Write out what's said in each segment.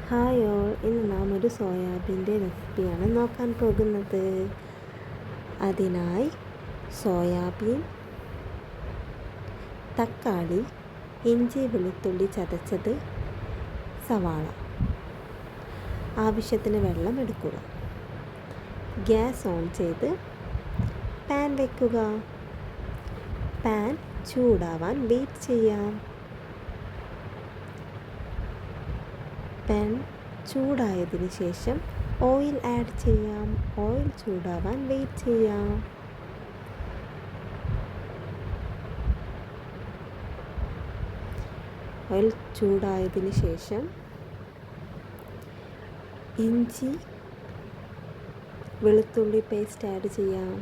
Hi all, ഇന്ന് നാം ഒരു സോയാബീൻ്റെ റെസിപ്പിയാണ് നോക്കാൻ പോകുന്നത്. അതിനായി സോയാബീൻ, തക്കാളി, ഇഞ്ചി വെളുത്തുള്ളി ചതച്ചത്, സവാള, ആവശ്യത്തിന് വെള്ളം എടുക്കുക. ഗ്യാസ് ഓൺ ചെയ്ത് പാൻ വയ്ക്കുക. പാൻ ചൂടാവാൻ വെയിറ്റ് ചെയ്യാം. പാൻ ചൂടായതിന് ശേഷം ഓയിൽ ആഡ് ചെയ്യാം. ഓയിൽ ചൂടാവാൻ വെയിറ്റ് ചെയ്യാം. ഓയിൽ ചൂടായതിന് ശേഷം ഇഞ്ചി വെളുത്തുള്ളി പേസ്റ്റ് ആഡ് ചെയ്യാം.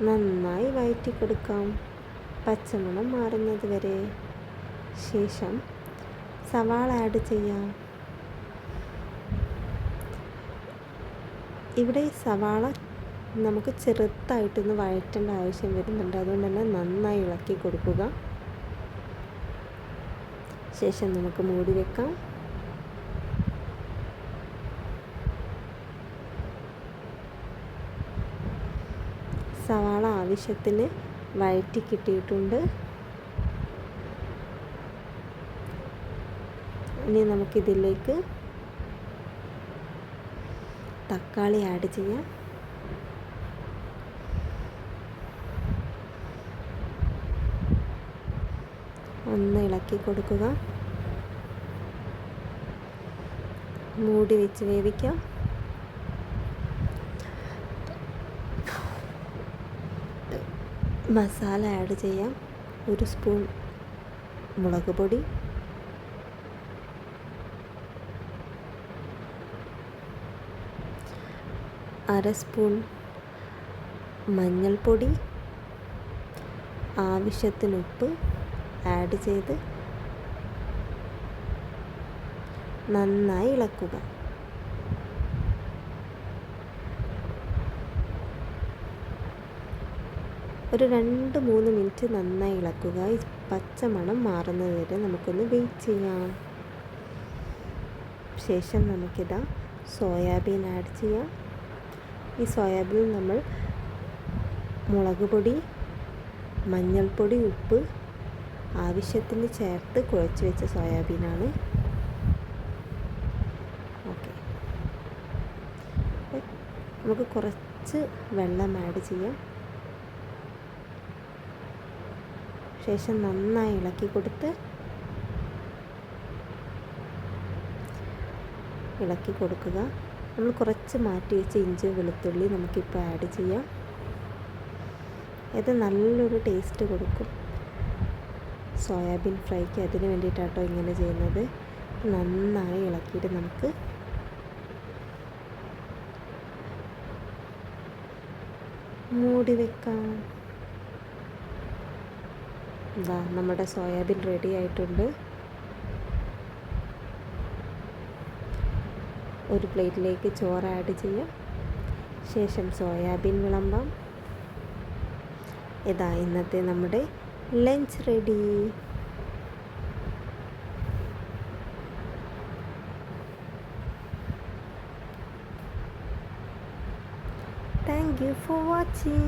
നന്നായി വഴറ്റി കൊടുക്കാം, പച്ചമണം മാറുന്നത് വരെ. ശേഷം സവാള ആഡ് ചെയ്യാം. ഇവിടെ സവാള നമുക്ക് ചെറുതായിട്ടൊന്ന് വഴറ്റേണ്ട ആവശ്യം വരുന്നുണ്ട്. അതുകൊണ്ട് തന്നെ നന്നായി ഇളക്കി കൊടുക്കുക. ശേഷം നമുക്ക് മൂടി വെക്കാം. സവാള ആവശ്യത്തിന് വഴറ്റി കിട്ടിയിട്ടുണ്ട്. ഇനി നമുക്കിതിലേക്ക് തക്കാളി ആഡ് ചെയ്യാം. ഒന്ന് ഇളക്കി കൊടുക്കുക. മൂടി വെച്ച് വേവിക്കാം. മസാല ആഡ് ചെയ്യാം. 1 സ്പൂൺ മുളക് പൊടി, 1/2 സ്പൂൺ മഞ്ഞൾപ്പൊടി, ആവശ്യത്തിന് ഉപ്പ് ആഡ് ചെയ്ത് നന്നായി ഇളക്കുക. ഒരു 2-3 മിനിറ്റ് നന്നായി ഇളക്കുക. ഈ പച്ചമണം മാറുന്നത് വരെ നമുക്കൊന്ന് വെയിറ്റ് ചെയ്യാം. ശേഷം നമുക്കിതാ സോയാബീൻ ആഡ് ചെയ്യാം. ഈ സോയാബീൻ നമ്മൾ മുളക് പൊടി, മഞ്ഞൾപ്പൊടി, ഉപ്പ് ആവശ്യത്തിന് ചേർത്ത് കുഴച്ച് വെച്ച സോയാബീനാണ്. ഓക്കെ, നമുക്ക് കുറച്ച് വെള്ളം ആഡ് ചെയ്യാം. ശേഷം നന്നായി ഇളക്കി കൊടുക്കുക. നമ്മൾ കുറച്ച് മാറ്റി വെച്ച് ഇഞ്ചി വെളുത്തുള്ളി നമുക്കിപ്പോൾ ആഡ് ചെയ്യാം. ഇത് നല്ലൊരു ടേസ്റ്റ് കൊടുക്കും സോയാബീൻ ഫ്രൈക്ക്. അതിന് വേണ്ടിയിട്ടാട്ടോ ഇങ്ങനെ ചെയ്യുന്നത്. നന്നായി ഇളക്കിയിട്ട് നമുക്ക് മൂടി വെക്കാം. ഇതാ നമ്മുടെ സോയാബീൻ റെഡി ആയിട്ടുണ്ട്. ഒരു പ്ലേറ്റിലേക്ക് ചോറ് ആഡ് ചെയ്യാം. ശേഷം സോയാബീൻ വിളമ്പാം. ഇതാ ഇന്നത്തെ നമ്മുടെ lunch ready. Thank you for watching.